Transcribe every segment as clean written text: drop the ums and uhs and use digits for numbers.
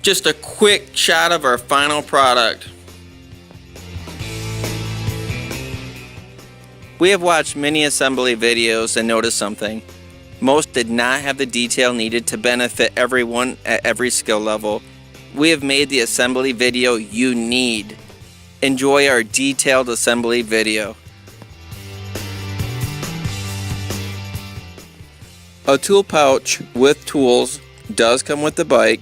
just a quick shot of our final product. We have watched many assembly videos and noticed something. Most did not have the detail needed to benefit everyone at every skill level. We have made the assembly video you need. Enjoy our detailed assembly video. A tool pouch with tools does come with the bike,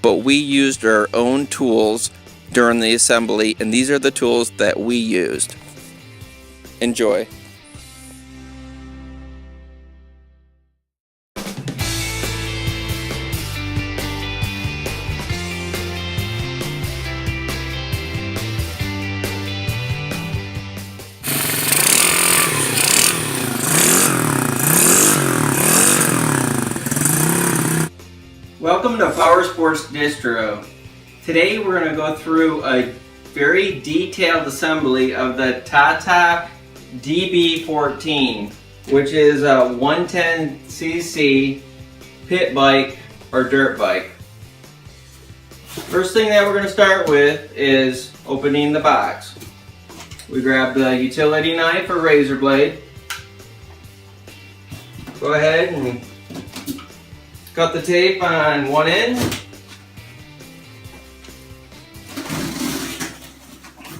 but we used our own tools during the assembly, and these are the tools that we used. Enjoy. Welcome to Power Sports Distro. Today we're going to go through a very detailed assembly of the TaoTao DB14, which is a 110cc pit bike or dirt bike. First thing that we're going to start with is opening the box. We grab the utility knife or razor blade. Go ahead and cut the tape on one end.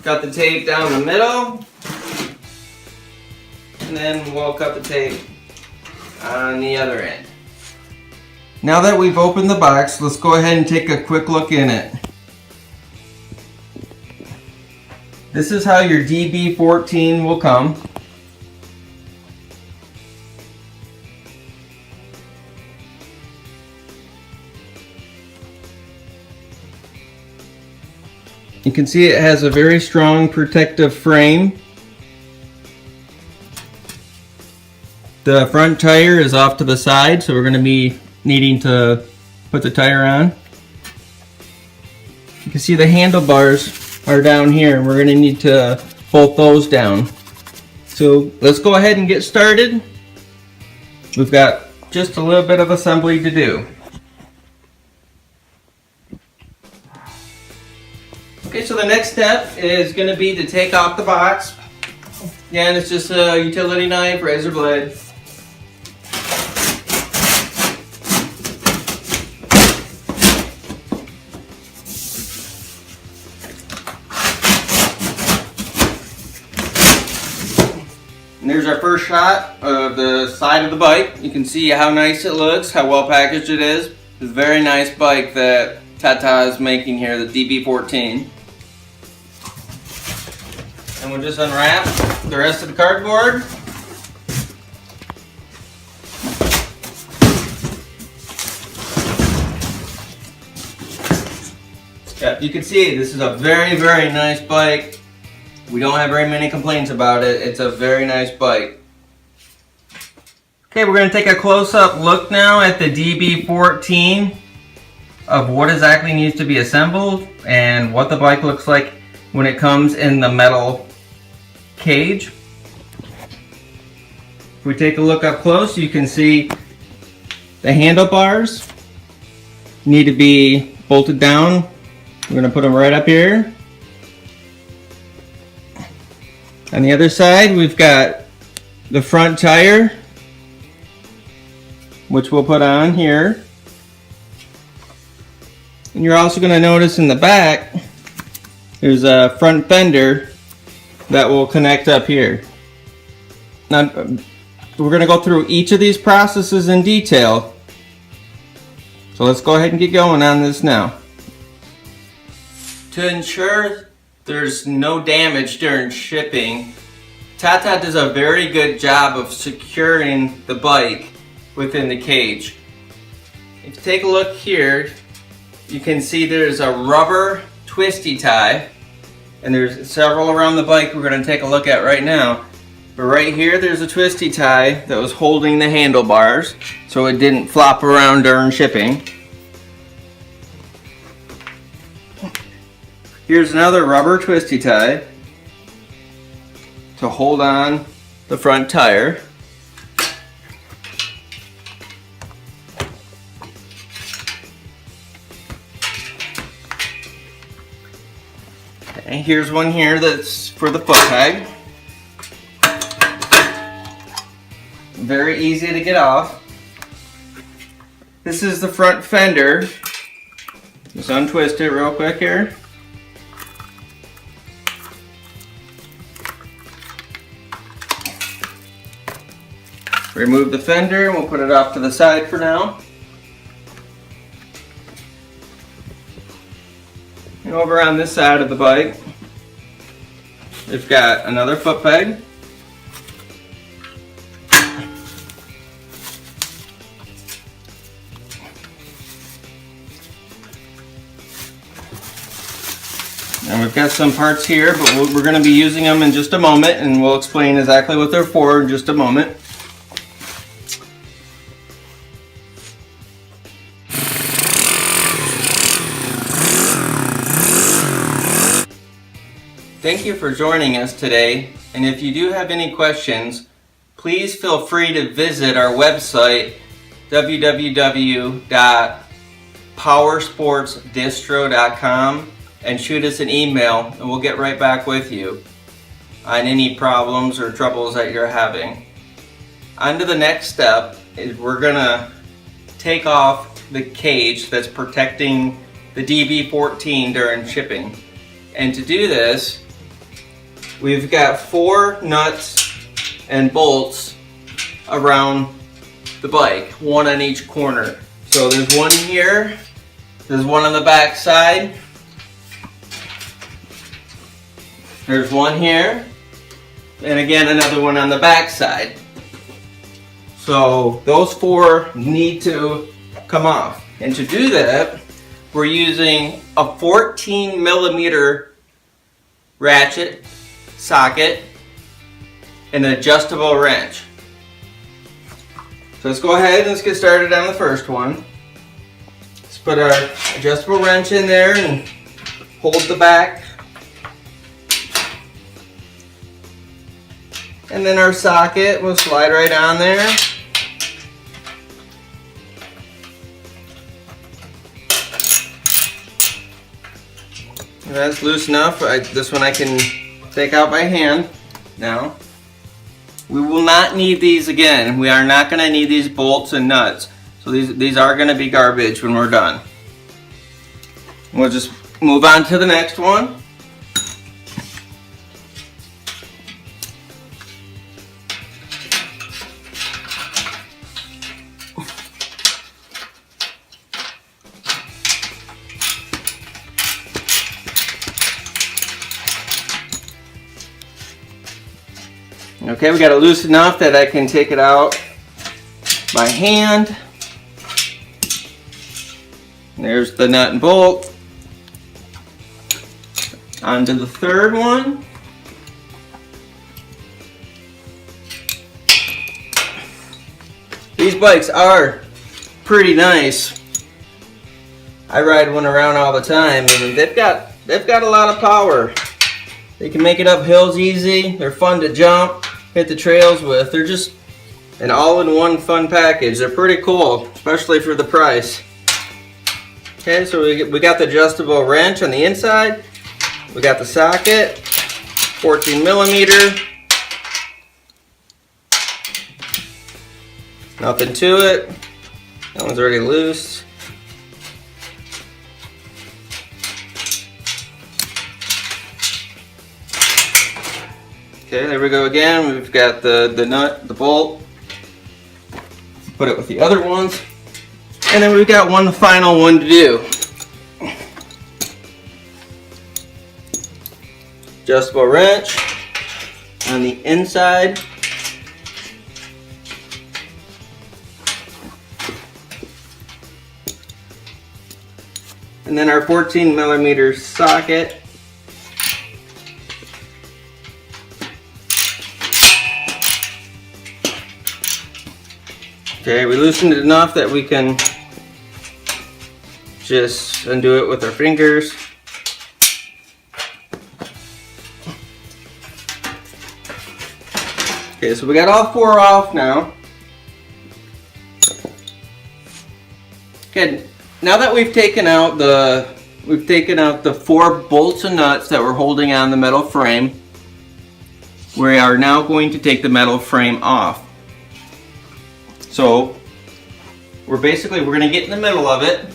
Cut the tape down the middle. And then we'll cut the tape on the other end. Now that we've opened the box, let's go ahead and take a quick look in it. This is how your DB14 will come. You can see it has a very strong protective frame. The front tire is off to the side, so we're going to be needing to put the tire on. You can see the handlebars are down here, and we're going to need to bolt those down. So let's go ahead and get started. We've got just a little bit of assembly to do. Okay, so the next step is going to be to take off the box. Again, it's just a utility knife, razor blade. And there's our first shot of the side of the bike. You can see how nice it looks, how well packaged it is. It's a very nice bike that TaoTao is making here, the DB14. And we'll just unwrap the rest of the cardboard. Yeah, you can see this is a very, very nice bike. We don't have very many complaints about it. It's a very nice bike. Okay, we're going to take a close-up look now at the DB14 of what exactly needs to be assembled and what the bike looks like when it comes in the metal cage. If we take a look up close, you can see the handlebars need to be bolted down. We're going to put them right up here. On the other side, we've got the front tire, which we'll put on here. And you're also going to notice in the back, there's a front fender that will connect up here. Now, we're going to go through each of these processes in detail. So let's go ahead and get going on this now. To ensure there's no damage during shipping, TaoTao does a very good job of securing the bike within the cage. If you take a look here, you can see there's a rubber twisty tie, and there's several around the bike we're going to take a look at right now. But right here there's a twisty tie that was holding the handlebars so it didn't flop around during shipping. Here's another rubber twisty tie to hold on the front tire. And here's one here that's for the foot peg. Very easy to get off. This is the front fender. Just untwist it real quick here. Remove the fender and we'll put it off to the side for now. And over on this side of the bike, we've got another foot peg. And we've got some parts here, but we're going to be using them in just a moment, and we'll explain exactly what they're for in just a moment. Thank you for joining us today, and if you do have any questions, please feel free to visit our website www.powersportsdistro.com and shoot us an email, and we'll get right back with you on any problems or troubles that you're having. On to the next step is we're gonna take off the cage that's protecting the DB14 during shipping. And to do this, we've got 4 nuts and bolts around the bike, 1 on each corner. So there's one here, there's one on the back side, there's one here, and again another one on the back side. So those 4 need to come off. And to do that, we're using a 14mm ratchet, socket, and an adjustable wrench. So let's go ahead and let's get started on the first one. Let's put our adjustable wrench in there and hold the back. And then our socket will slide right on there. And that's loose enough. This one I can take out by hand now. We will not need these again. We are not going to need these bolts and nuts. So these are going to be garbage when we're done. We'll just move on to the next one. Okay, we got it loose enough that I can take it out by hand. There's the nut and bolt. On to the third one. These bikes are pretty nice. I ride one around all the time, and they've got a lot of power. They can make it up hills easy. They're fun to jump, hit the trails with. They're just an all-in-one fun package. They're pretty cool, especially for the price. Okay, so we got the adjustable wrench on the inside. We got the socket, 14mm. Nothing to it. That one's already loose. Okay, there we go again. We've got the nut, the bolt. Put it with the other ones. And then we've got one final one to do. Adjustable wrench on the inside. And then our 14mm socket. Okay, we loosened it enough that we can just undo it with our fingers. Okay, so we got all 4 off now. Okay, now that we've taken out the we've taken out the 4 bolts and nuts that were holding on the metal frame. We are now going to take the metal frame off. So we're going to get in the middle of it,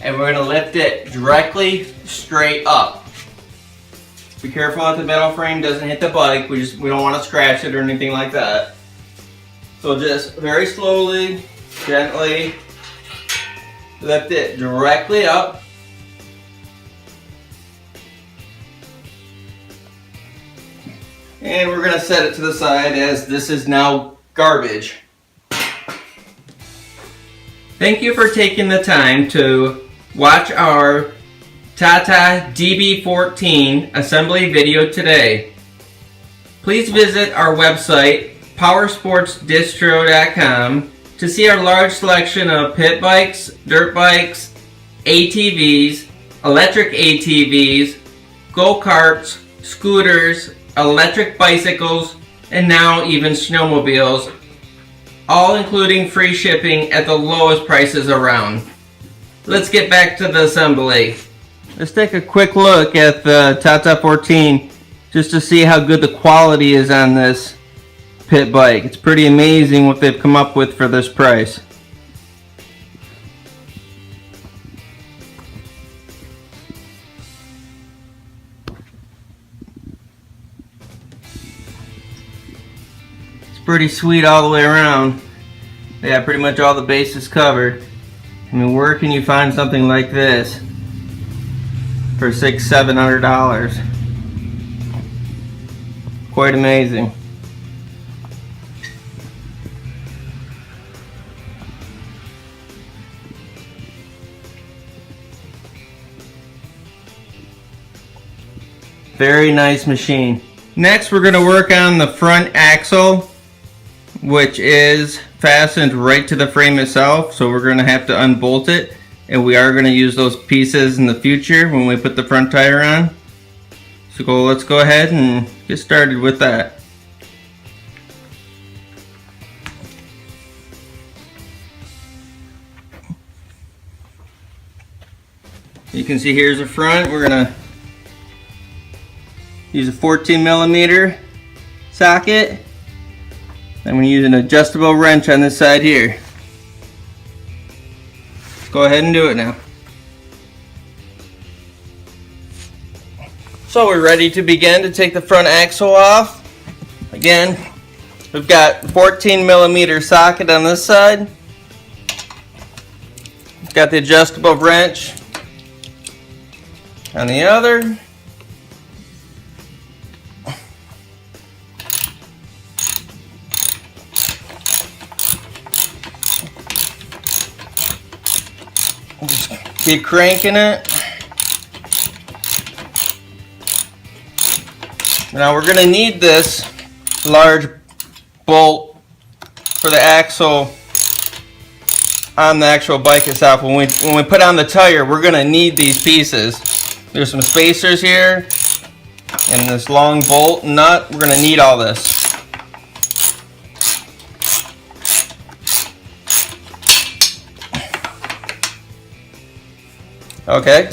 and we're going to lift it directly straight up. Be careful that the metal frame doesn't hit the bike. We don't want to scratch it or anything like that. So just very slowly, gently lift it directly up. And we're going to set it to the side as this is now garbage. Thank you for taking the time to watch our TaoTao DB14 assembly video today. Please visit our website powersportsdistro.com to see our large selection of pit bikes, dirt bikes, ATVs, electric ATVs, go-karts, scooters, electric bicycles, and now even snowmobiles, all including free shipping at the lowest prices around. Let's get back to the assembly. Let's take a quick look at the TaoTao 14 just to see how good the quality is on this pit bike. It's pretty amazing what they've come up with for this price. It's pretty sweet all the way around. They have pretty much all the bases covered. I mean, where can you find something like this for $600-700? Quite amazing. Very nice machine. Next, we're going to work on the front axle, which is fastened right to the frame itself, so we're going to have to unbolt it, and we are going to use those pieces in the future when we put the front tire on. So let's go ahead and get started with that. You can see here's the front. We're going to use a 14mm socket. I'm going to use an adjustable wrench on this side here. Let's go ahead and do it now. So we're ready to begin to take the front axle off. Again, we've got 14mm socket on this side. Got the adjustable wrench on the other. Just keep cranking it. Now we're going to need this large bolt for the axle on the actual bike itself. When we put on the tire, we're going to need these pieces. There's some spacers here and this long bolt and nut. We're going to need all this. Okay,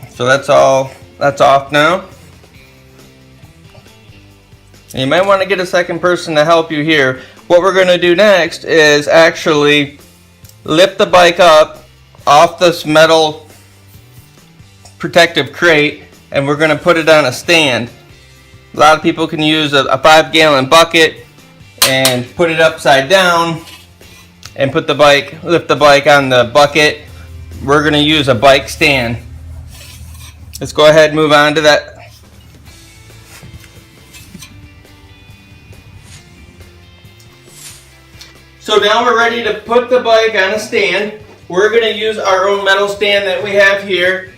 so that's off now. And you might want to get a second person to help you here. What we're going to do next is actually lift the bike up off this metal protective crate, and we're going to put it on a stand. A lot of people can use a 5-gallon bucket and put it upside down and lift the bike on the bucket. We're going to use a bike stand. Let's go ahead and move on to that. So now we're ready to put the bike on a stand. We're going to use our own metal stand that we have here.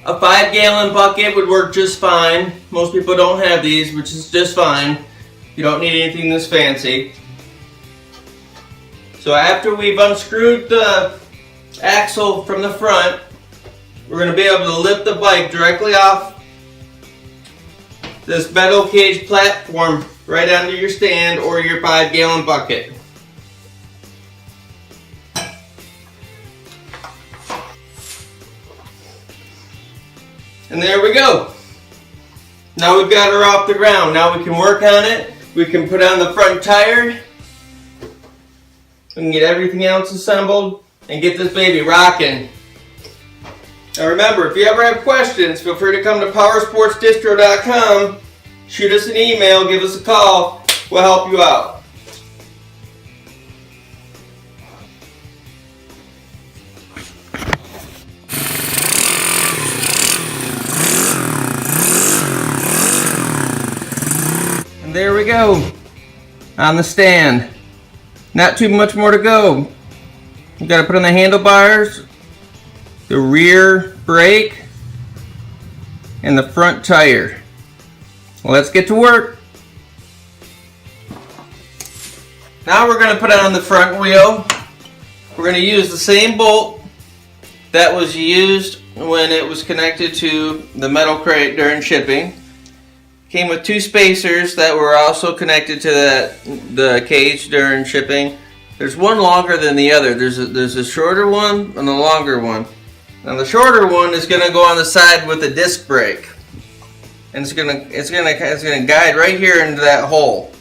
A 5-gallon bucket would work just fine. Most people don't have these, which is just fine. You don't need anything this fancy. So after we've unscrewed the axle from the front, we're going to be able to lift the bike directly off this metal cage platform right onto your stand or your 5-gallon bucket. And there we go. Now we've got her off the ground. Now we can work on it. We can put on the front tire. We can get everything else assembled and get this baby rocking. Now remember, if you ever have questions, feel free to come to powersportsdistro.com. Shoot us an email, give us a call. We'll help you out. There we go, on the stand. Not too much more to go. You gotta put on the handlebars, the rear brake, and the front tire. Let's get to work. Now we're gonna put on the front wheel. We're gonna use the same bolt that was used when it was connected to the metal crate during shipping. Came with two spacers that were also connected to the cage during shipping. There's one longer than the other. There's a shorter one and a longer one. Now the shorter one is going to go on the side with the disc brake, and it's going to guide right here into that hole.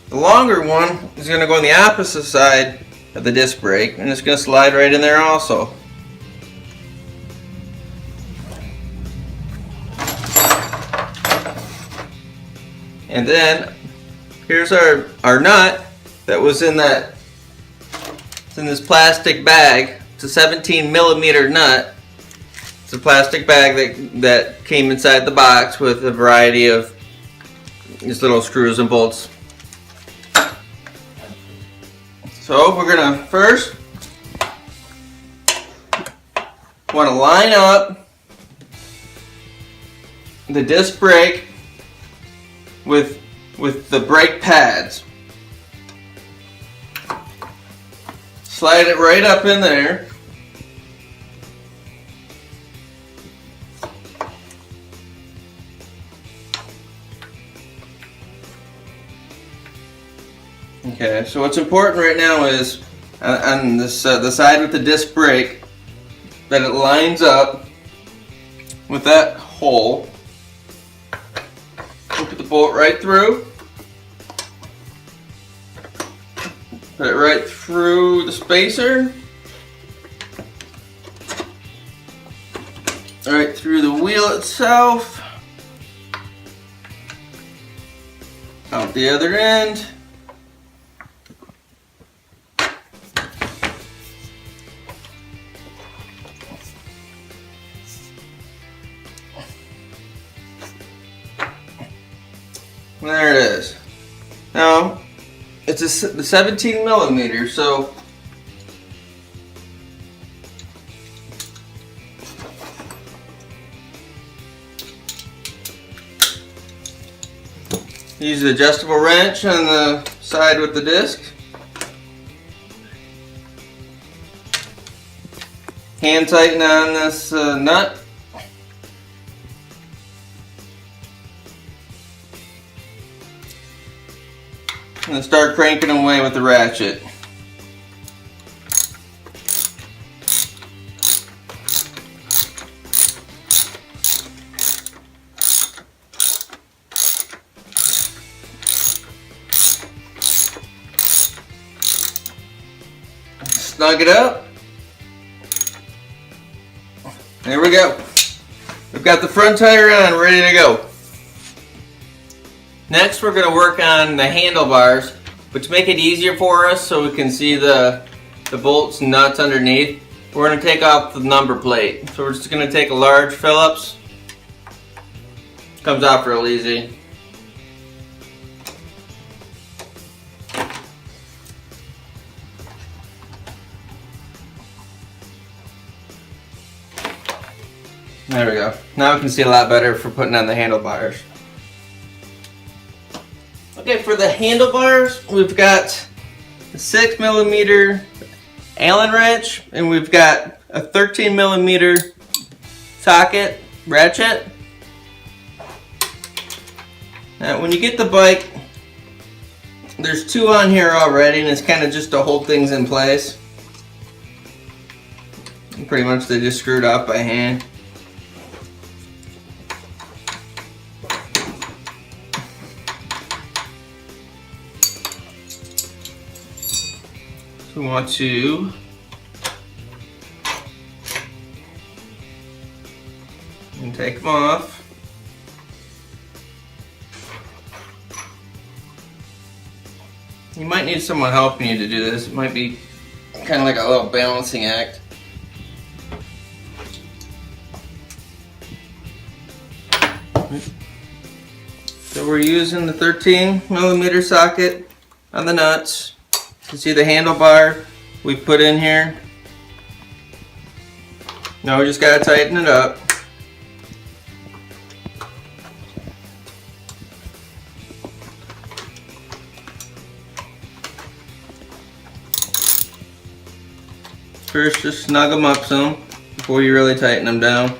The longer one is going to go on the opposite side of the disc brake, and it's going to slide right in there also. And then here's our nut that was in this plastic bag. It's a 17 millimeter nut. It's a plastic bag that came inside the box with a variety of these little screws and bolts. So we're gonna first want to line up the disc brake with the brake pads. Slide it right up in there. Okay, so what's important right now is on this the side with the disc brake that it lines up with that hole. We'll put the bolt right through. Put it right through the spacer. Right through the wheel itself. Out the other end. There it is. Now, it's the 17 millimeter, so use the adjustable wrench on the side with the disc. Hand tighten on this nut. And then start cranking away with the ratchet. Snug it up. There we go. We've got the front tire on, ready to go. Next we're going to work on the handlebars, but to make it easier for us so we can see the bolts and nuts underneath, we're going to take off the number plate. So we're just going to take a large Phillips. Comes off real easy. There we go. Now we can see a lot better for putting on the handlebars. Okay, for the handlebars, we've got a 6 millimeter Allen wrench, and we've got a 13 millimeter socket ratchet. Now, when you get the bike, there's two on here already, and it's kind of just to hold things in place. And pretty much they just screwed off by hand. want to take them off. You might need someone helping you to do this. It might be kind of like a little balancing act. So we're using the 13mm socket on the nuts. You can see the handlebar we put in here. Now we just gotta tighten it up. First, just snug them up some before you really tighten them down.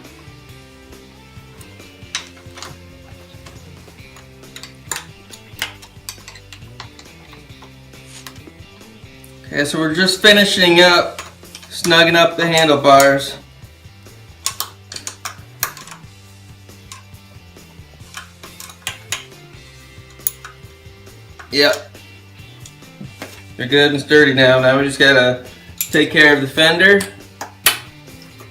Okay, so we're just finishing up, snugging up the handlebars. Yep, they're good and sturdy now. Now we just gotta take care of the fender,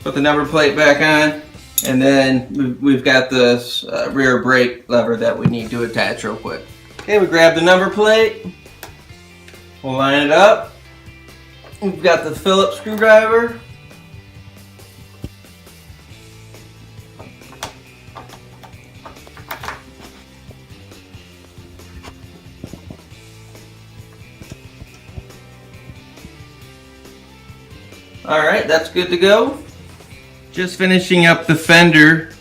put the number plate back on, and then we've got this rear brake lever that we need to attach real quick. Okay, we grab the number plate, we'll line it up. We've got the Phillips screwdriver. Alright, that's good to go. Just finishing up the fender.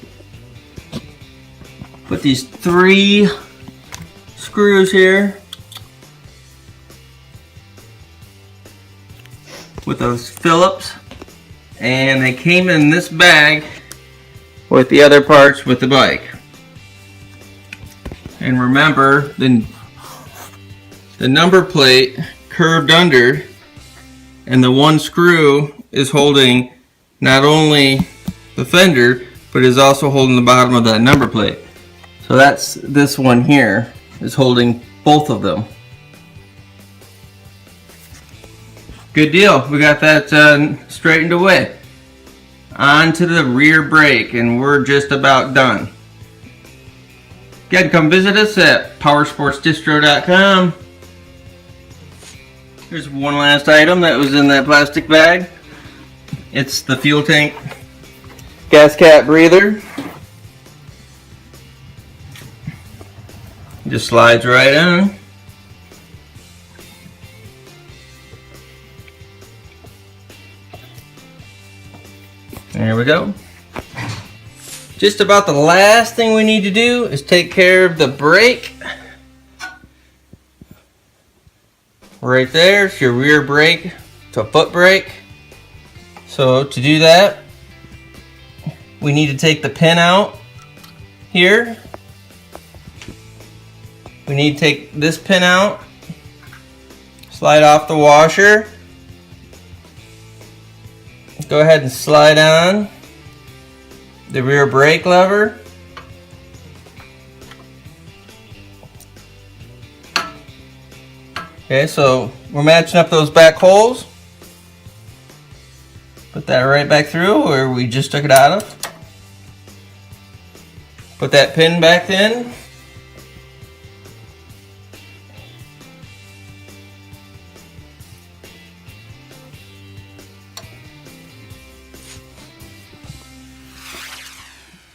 Put these 3 screws here with those Phillips, and they came in this bag with the other parts with the bike. And remember, the number plate curved under, and the one screw is holding not only the fender, but is also holding the bottom of that number plate. So that's this one here is holding both of them. Good deal. We got that straightened away. On to the rear brake, and we're just about done. Again, come visit us at powersportsdistro.com. Here's one last item that was in that plastic bag. It's the fuel tank gas cap breather. Just slides right in. There we go. Just about the last thing we need to do is take care of the brake. Right there, it's your rear brake to foot brake. So to do that, we need to take the pin out here. We need to take this pin out, slide off the washer. Go ahead and slide on the rear brake lever. Okay, so we're matching up those back holes. Put that right back through where we just took it out of. Put that pin back in.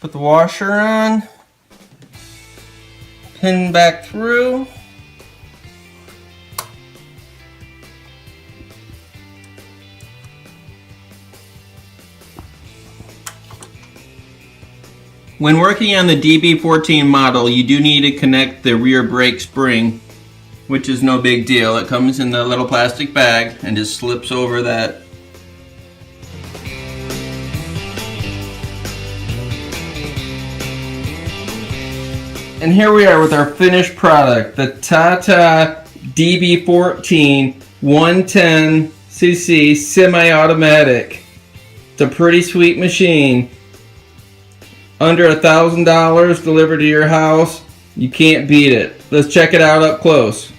Put the washer on, pin back through. When working on the DB14 model, you do need to connect the rear brake spring, which is no big deal. It comes in the little plastic bag and just slips over that. And here we are with our finished product, the TaoTao DB14 110cc semi-automatic. It's a pretty sweet machine. Under $1,000 delivered to your house. You can't beat it. Let's check it out up close.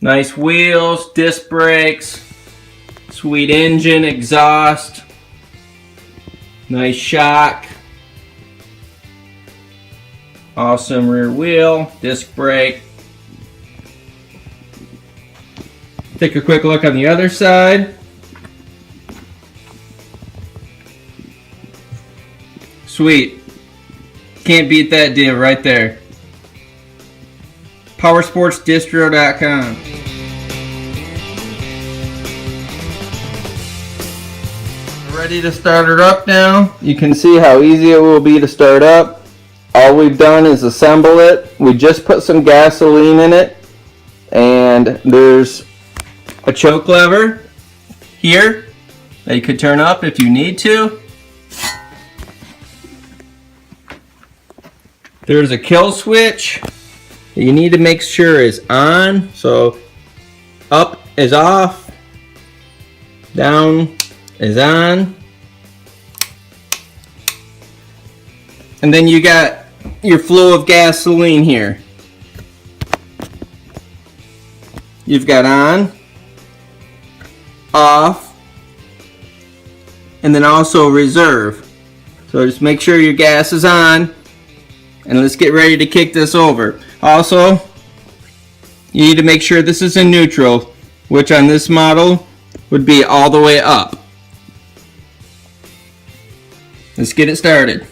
Nice wheels, disc brakes, sweet engine, exhaust, nice shock, awesome rear wheel, disc brake. Take a quick look on the other side. Sweet. Can't beat that deal right there. PowersportsDistro.com. Ready to start her up now. You can see how easy it will be to start up. All we've done is assemble it. We just put some gasoline in it, and there's a choke lever here that you could turn up if you need to. There's a kill switch that you need to make sure is on. So up is off, down is on. And then you got your flow of gasoline here. You've got on, off, and then also reserve. So just make sure your gas is on, and let's get ready to kick this over. Also, you need to make sure this is in neutral, which on this model would be all the way up. Let's get it started.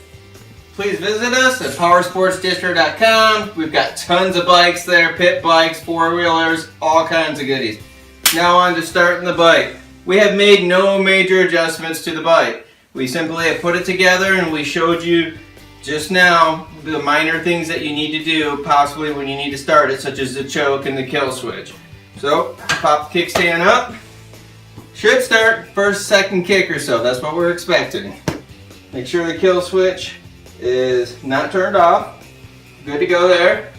Please visit us at PowersportsDistro.com. We've got tons of bikes there, pit bikes, four-wheelers, all kinds of goodies. Now on to starting the bike. We have made no major adjustments to the bike. We simply have put it together, and we showed you just now the minor things that you need to do possibly when you need to start it, such as the choke and the kill switch. So pop the kickstand up. Should start first, second kick or so. That's what we're expecting. Make sure the kill switch is not turned off. Good to go there.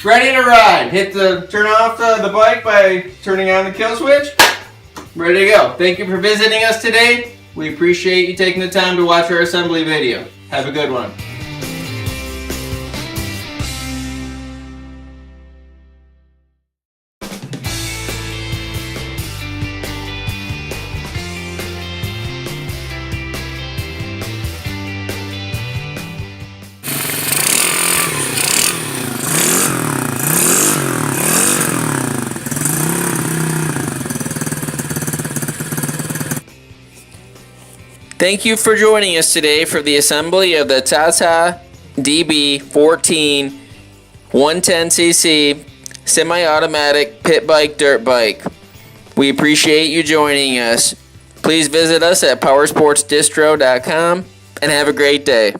Ready to ride. Turn off the bike by turning on the kill switch. Ready to go. Thank you for visiting us today. We appreciate you taking the time to watch our assembly video. Have a good one. Thank you for joining us today for the assembly of the TaoTao DB14 110cc semi-automatic pit bike dirt bike. We appreciate you joining us. Please visit us at PowersportsDistro.com and have a great day.